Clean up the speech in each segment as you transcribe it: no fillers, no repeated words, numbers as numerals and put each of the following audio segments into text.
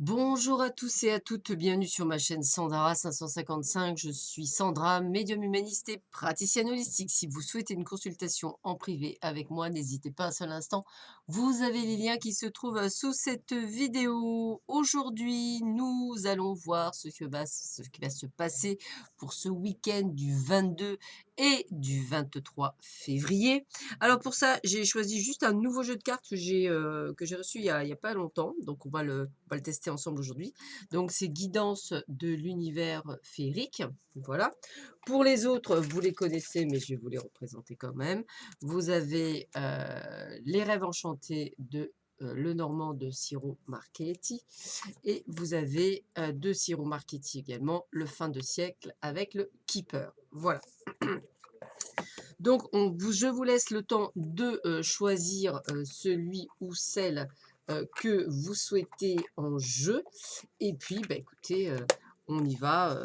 Bonjour à tous et à toutes, bienvenue sur ma chaîne Sandra 555. Je suis Sandra, médium humaniste et praticienne holistique. Si vous souhaitez une consultation en privé avec moi, n'hésitez pas un seul instant. Vous avez les liens qui se trouvent sous cette vidéo. Aujourd'hui, nous allons voir ce qui va se passer pour ce week-end du 22 et du 23 février. Alors pour ça, j'ai choisi juste un nouveau jeu de cartes que j'ai reçu il y a pas longtemps. Donc on va le tester ensemble aujourd'hui. Donc c'est Guidance de l'univers féerique. Voilà. Pour les autres, vous les connaissez, mais je vais vous les représenter quand même. Vous avez Les rêves enchantés de Lenormand de Ciro Marchetti. Et vous avez de Ciro Marchetti également, Le fin de siècle avec le Keeper. Voilà. Donc, je vous laisse le temps de choisir celui ou celle que vous souhaitez en jeu. Et puis, bah, écoutez, on y va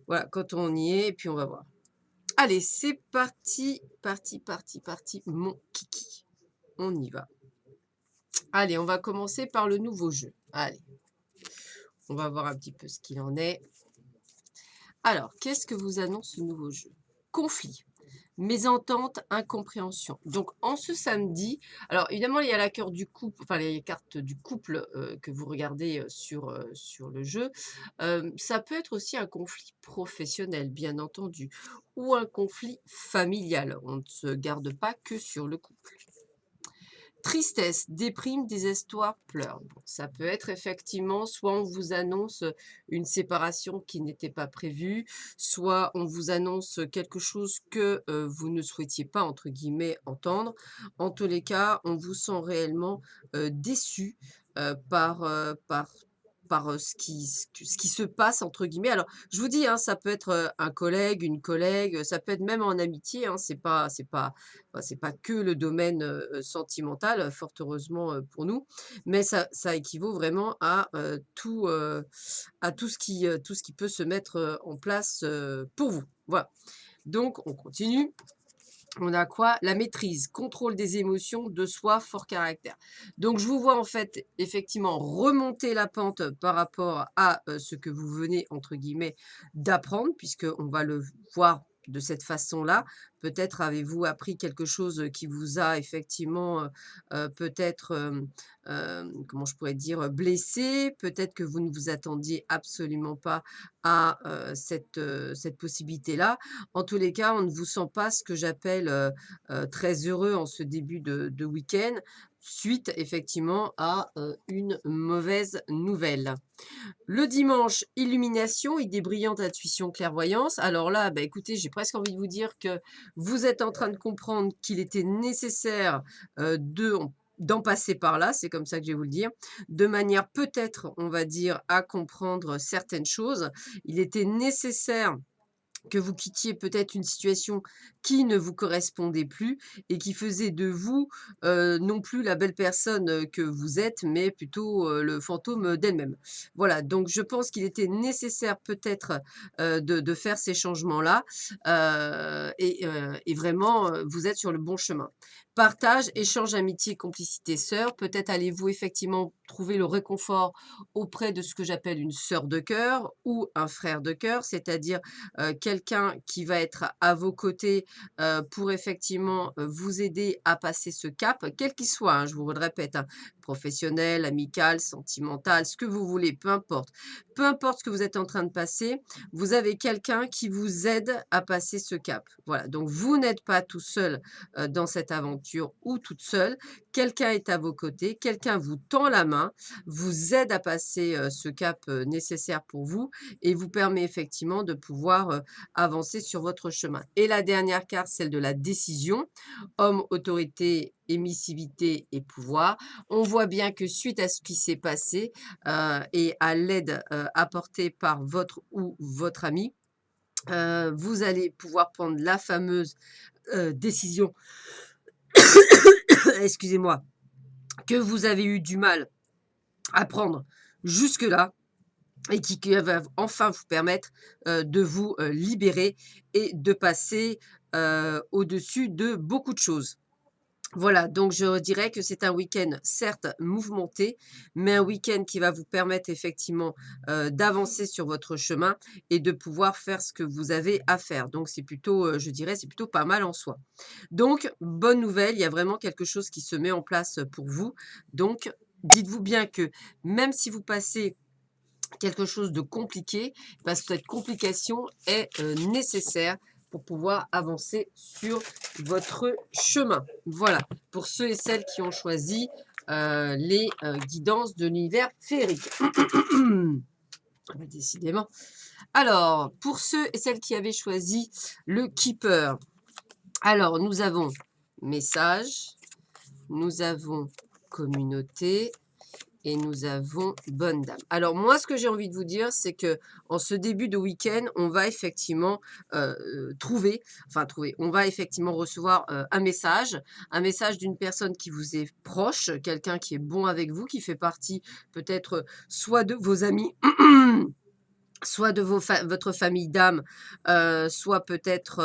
voilà, quand on y est, et puis on va voir. Allez, c'est parti, parti, mon kiki. On y va. Allez, on va commencer par le nouveau jeu. Allez, on va voir un petit peu ce qu'il en est. Alors, qu'est-ce que vous annonce ce nouveau jeu? Conflit. Mésentente, incompréhension. Donc, en ce samedi, alors évidemment, il y a la carte du couple, enfin les cartes du couple que vous regardez sur le jeu. Ça peut être aussi un conflit professionnel, bien entendu, ou un conflit familial. On ne se garde pas que sur le couple. Tristesse, déprime, désespoir, pleurs. Bon, ça peut être effectivement, soit on vous annonce une séparation qui n'était pas prévue, soit on vous annonce quelque chose que vous ne souhaitiez pas, entre guillemets, entendre. En tous les cas, on vous sent réellement déçu par ce qui se passe, entre guillemets. Alors, je vous dis, hein, ça peut être un collègue, une collègue, ça peut être même en amitié, hein, c'est pas que le domaine, sentimental, fort heureusement, pour nous, mais ça équivaut vraiment tout ce qui peut se mettre, en place, pour vous. Voilà. Donc on continue. On a quoi? La maîtrise, contrôle des émotions, de soi, fort caractère. Donc je vous vois en fait effectivement remonter la pente par rapport à, ce que vous venez entre guillemets «d'apprendre», puisqu'on va le voir de cette façon-là. Peut-être avez-vous appris quelque chose, qui vous a effectivement, peut-être, comment je pourrais dire? Blessé. Peut-être que vous ne vous attendiez absolument pas à, cette possibilité-là. En tous les cas, on ne vous sent pas ce que j'appelle, très heureux en ce début de week-end, suite effectivement à, une mauvaise nouvelle. Le dimanche, illumination, idée brillante, intuition, clairvoyance. Alors là, bah, écoutez, j'ai presque envie de vous dire que vous êtes en train de comprendre qu'il était nécessaire, d'en passer par là, c'est comme ça que je vais vous le dire, de manière peut-être, on va dire, à comprendre certaines choses. Il était nécessaire que vous quittiez peut-être une situation qui ne vous correspondait plus et qui faisait de vous, non plus la belle personne, que vous êtes, mais plutôt, le fantôme d'elle-même. Voilà, donc je pense qu'il était nécessaire peut-être, de faire ces changements-là, et vraiment, vous êtes sur le bon chemin. Partage, échange, amitié, complicité, sœur. Peut-être allez-vous effectivement trouver le réconfort auprès de ce que j'appelle une sœur de cœur ou un frère de cœur, c'est-à-dire quelqu'un qui va être à vos côtés, pour effectivement, vous aider à passer ce cap, quel qu'il soit, hein, je vous le répète, hein, professionnel, amical, sentimental, ce que vous voulez, peu importe. Peu importe ce que vous êtes en train de passer, vous avez quelqu'un qui vous aide à passer ce cap. Voilà, donc vous n'êtes pas tout seul, dans cette aventure ou toute seule. Quelqu'un est à vos côtés, quelqu'un vous tend la main, vous aide à passer, ce cap, nécessaire pour vous et vous permet effectivement de pouvoir, avancer sur votre chemin. Et la dernière carte, celle de la décision, homme, autorité, émissivité et pouvoir. On voit bien que suite à ce qui s'est passé, et à l'aide, apportée par votre ou votre ami, vous allez pouvoir prendre la fameuse, décision, excusez-moi, que vous avez eu du mal à prendre jusque-là et qui va enfin vous permettre, de vous, libérer et de passer, au-dessus de beaucoup de choses. Voilà, donc je dirais que c'est un week-end certes mouvementé, mais un week-end qui va vous permettre effectivement, d'avancer sur votre chemin et de pouvoir faire ce que vous avez à faire. Donc c'est plutôt, je dirais, c'est plutôt pas mal en soi. Donc bonne nouvelle, il y a vraiment quelque chose qui se met en place, pour vous. Donc dites-vous bien que même si vous passez quelque chose de compliqué, parce que cette complication est, nécessaire pour pouvoir avancer sur votre chemin. Voilà, pour ceux et celles qui ont choisi, les, guidances de l'univers féerique. Ah bah, décidément. Alors, pour ceux et celles qui avaient choisi le Keeper, alors nous avons message, nous avons communauté et nous avons bonne dame. Alors moi, ce que j'ai envie de vous dire, c'est que en ce début de week-end, on va effectivement trouver, on va effectivement recevoir un message d'une personne qui vous est proche, quelqu'un qui est bon avec vous, qui fait partie peut-être soit de vos amis, soit de votre famille d'âme, soit peut-être,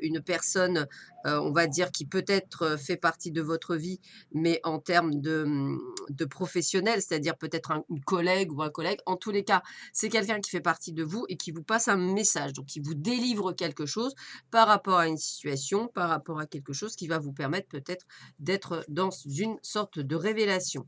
une personne, on va dire qui peut-être, fait partie de votre vie, mais en termes de professionnel, c'est-à-dire peut-être une collègue ou un collègue. En tous les cas, c'est quelqu'un qui fait partie de vous et qui vous passe un message, donc qui vous délivre quelque chose par rapport à une situation, par rapport à quelque chose qui va vous permettre peut-être d'être dans une sorte de révélation.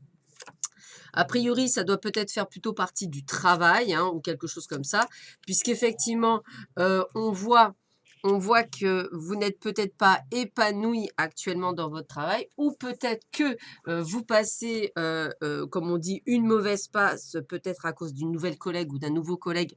A priori, ça doit peut-être faire plutôt partie du travail, hein, ou quelque chose comme ça, puisqu'effectivement, on voit que vous n'êtes peut-être pas épanoui actuellement dans votre travail, ou peut-être que vous passez, comme on dit, une mauvaise passe, peut-être à cause d'une nouvelle collègue ou d'un nouveau collègue,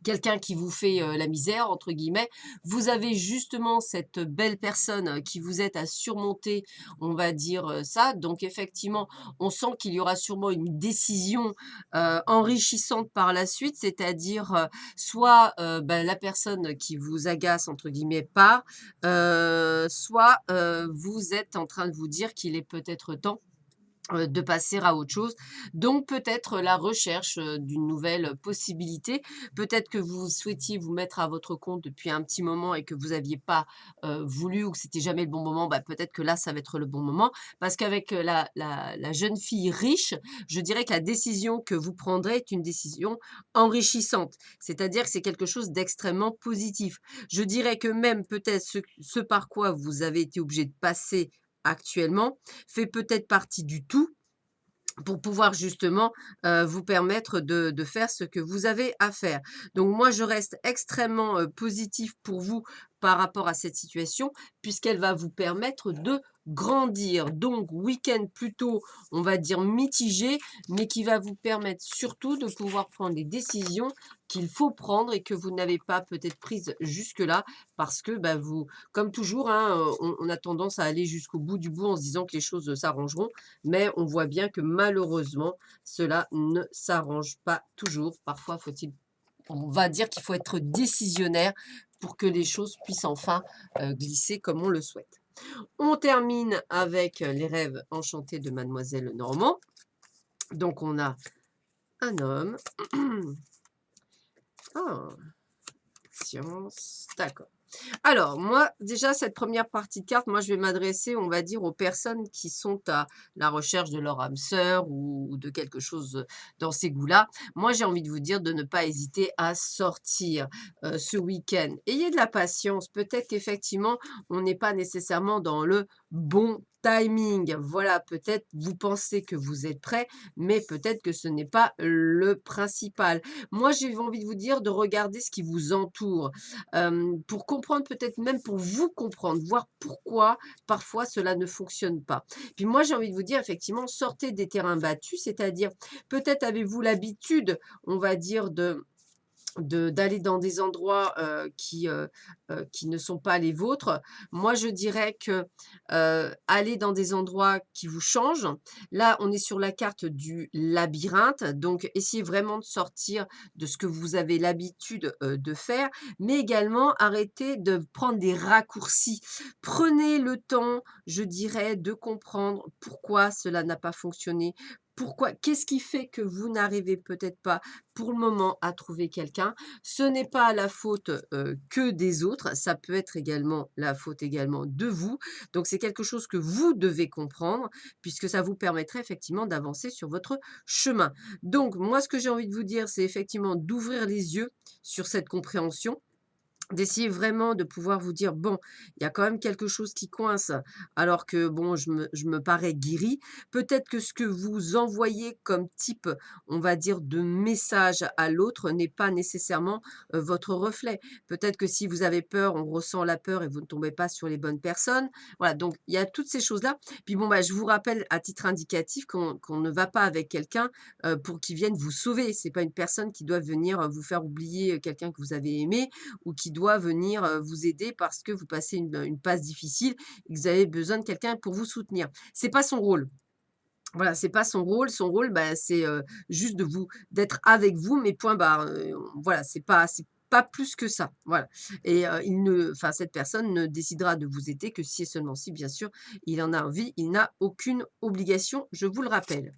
quelqu'un qui vous fait, «la misère» entre guillemets. Vous avez justement cette belle personne, qui vous aide à surmonter, on va dire, ça. Donc effectivement, on sent qu'il y aura sûrement une décision, enrichissante par la suite, c'est-à-dire, soit, bah, la personne qui vous «agace» entre guillemets part, soit, vous êtes en train de vous dire qu'il est peut-être temps de passer à autre chose. Donc peut-être la recherche, d'une nouvelle possibilité. Peut-être que vous souhaitiez vous mettre à votre compte depuis un petit moment et que vous aviez pas, voulu ou que c'était jamais le bon moment. Bah, peut-être que là, ça va être le bon moment. Parce qu'avec, la jeune fille riche, je dirais que la décision que vous prendrez est une décision enrichissante. C'est-à-dire que c'est quelque chose d'extrêmement positif. Je dirais que même peut-être ce par quoi vous avez été obligé de passer actuellement, fait peut-être partie du tout pour pouvoir justement, vous permettre de faire ce que vous avez à faire. Donc moi, je reste extrêmement, positive pour vous par rapport à cette situation, puisqu'elle va vous permettre de grandir. Donc week-end plutôt, on va dire mitigé, mais qui va vous permettre surtout de pouvoir prendre des décisions qu'il faut prendre et que vous n'avez pas peut-être prises jusque-là parce que, bah, vous comme toujours, hein, on a tendance à aller jusqu'au bout du bout en se disant que les choses, s'arrangeront. Mais on voit bien que malheureusement, cela ne s'arrange pas toujours. Parfois, faut-il on va dire qu'il faut être décisionnaire pour que les choses puissent enfin, glisser comme on le souhaite. On termine avec, les rêves enchantés de mademoiselle Normand. Donc on a un homme. Ah! Science, d'accord. Alors moi, déjà cette première partie de carte, moi je vais m'adresser, on va dire, aux personnes qui sont à la recherche de leur âme sœur ou de quelque chose, dans ces goûts-là. Moi, j'ai envie de vous dire de ne pas hésiter à sortir, ce week-end. Ayez de la patience, peut-être qu'effectivement, on n'est pas nécessairement dans le bon timing. Voilà, peut-être vous pensez que vous êtes prêt, mais peut-être que ce n'est pas le principal. Moi, j'ai envie de vous dire de regarder ce qui vous entoure, pour comprendre, peut-être même pour vous comprendre, voir pourquoi parfois cela ne fonctionne pas. Puis moi, j'ai envie de vous dire effectivement, sortez des terrains battus, c'est-à-dire peut-être avez-vous l'habitude, on va dire, d'aller dans des endroits, qui ne sont pas les vôtres. Moi, je dirais que, aller dans des endroits qui vous changent. Là, on est sur la carte du labyrinthe, donc essayez vraiment de sortir de ce que vous avez l'habitude, de faire, mais également arrêtez de prendre des raccourcis. Prenez le temps, je dirais, de comprendre pourquoi cela n'a pas fonctionné, Pourquoi? Qu'est-ce qui fait que vous n'arrivez peut-être pas pour le moment à trouver quelqu'un? Ce n'est pas la faute, que des autres, ça peut être également la faute également de vous. Donc c'est quelque chose que vous devez comprendre puisque ça vous permettrait effectivement d'avancer sur votre chemin. Donc moi, ce que j'ai envie de vous dire, c'est effectivement d'ouvrir les yeux sur cette compréhension. D'essayer vraiment de pouvoir vous dire: «Bon, il y a quand même quelque chose qui coince, alors que bon, je me parais guéri». Peut-être que ce que vous envoyez comme type, on va dire, de message à l'autre n'est pas nécessairement, votre reflet. Peut-être que si vous avez peur, on ressent la peur et vous ne tombez pas sur les bonnes personnes. Voilà, donc il y a toutes ces choses-là. Puis bon, bah, je vous rappelle à titre indicatif qu'on ne va pas avec quelqu'un, pour qu'il vienne vous sauver. C'est pas une personne qui doit venir, vous faire oublier, quelqu'un que vous avez aimé ou qui doit venir, vous aider parce que vous passez une passe difficile et que vous avez besoin de quelqu'un pour vous soutenir. C'est pas son rôle. Voilà, c'est pas son rôle. Son rôle, bah, c'est, juste d'être avec vous, mais point barre, voilà, c'est pas plus que ça, voilà et cette personne ne décidera de vous aider que si et seulement si, bien sûr, il en a envie. Il n'a aucune obligation, je vous le rappelle.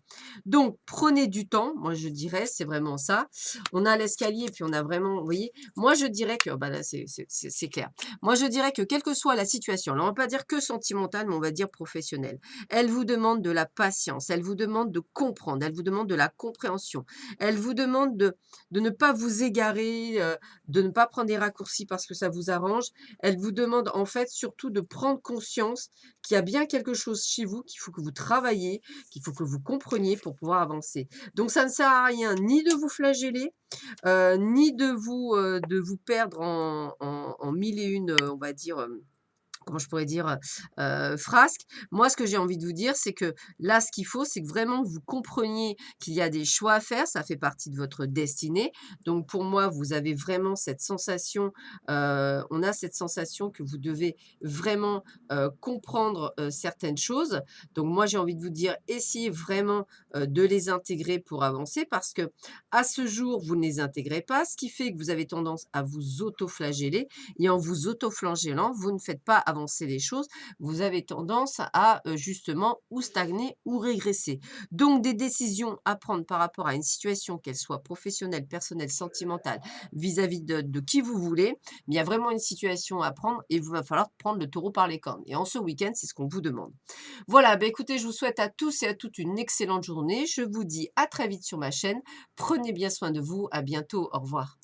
Donc prenez du temps, moi je dirais, c'est vraiment ça. On a l'escalier, puis on a vraiment vous voyez? Moi je dirais que bah, là, c'est clair. Moi je dirais que quelle que soit la situation, là on va pas dire que sentimentale, mais on va dire professionnelle. Elle vous demande de la patience, elle vous demande de comprendre, elle vous demande de la compréhension. Elle vous demande de ne pas vous égarer, de ne pas prendre des raccourcis parce que ça vous arrange. Elle vous demande en fait surtout de prendre conscience qu'il y a bien quelque chose chez vous qu'il faut que vous travailliez, qu'il faut que vous compreniez pour pouvoir avancer. Donc ça ne sert à rien ni de vous flageller, ni de vous perdre en 1000 et une, on va dire, comment je pourrais dire? Frasques. Moi, ce que j'ai envie de vous dire, c'est que là, ce qu'il faut, c'est que vraiment vous compreniez qu'il y a des choix à faire, ça fait partie de votre destinée. Donc pour moi, vous avez vraiment cette sensation, on a cette sensation que vous devez vraiment, comprendre, certaines choses. Donc moi, j'ai envie de vous dire, essayez vraiment, de les intégrer pour avancer parce que à ce jour, vous ne les intégrez pas, ce qui fait que vous avez tendance à vous autoflageller et en vous autoflagellant, vous ne faites pas avancer les choses. Vous avez tendance à, justement ou stagner ou régresser. Donc des décisions à prendre par rapport à une situation, qu'elle soit professionnelle, personnelle, sentimentale, vis-à-vis de qui vous voulez, mais il y a vraiment une situation à prendre et il va falloir prendre le taureau par les cornes et en ce week-end, c'est ce qu'on vous demande. Voilà, bah, écoutez, je vous souhaite à tous et à toutes une excellente journée. Je vous dis à très vite sur ma chaîne. Prenez bien soin de vous. À bientôt. Au revoir.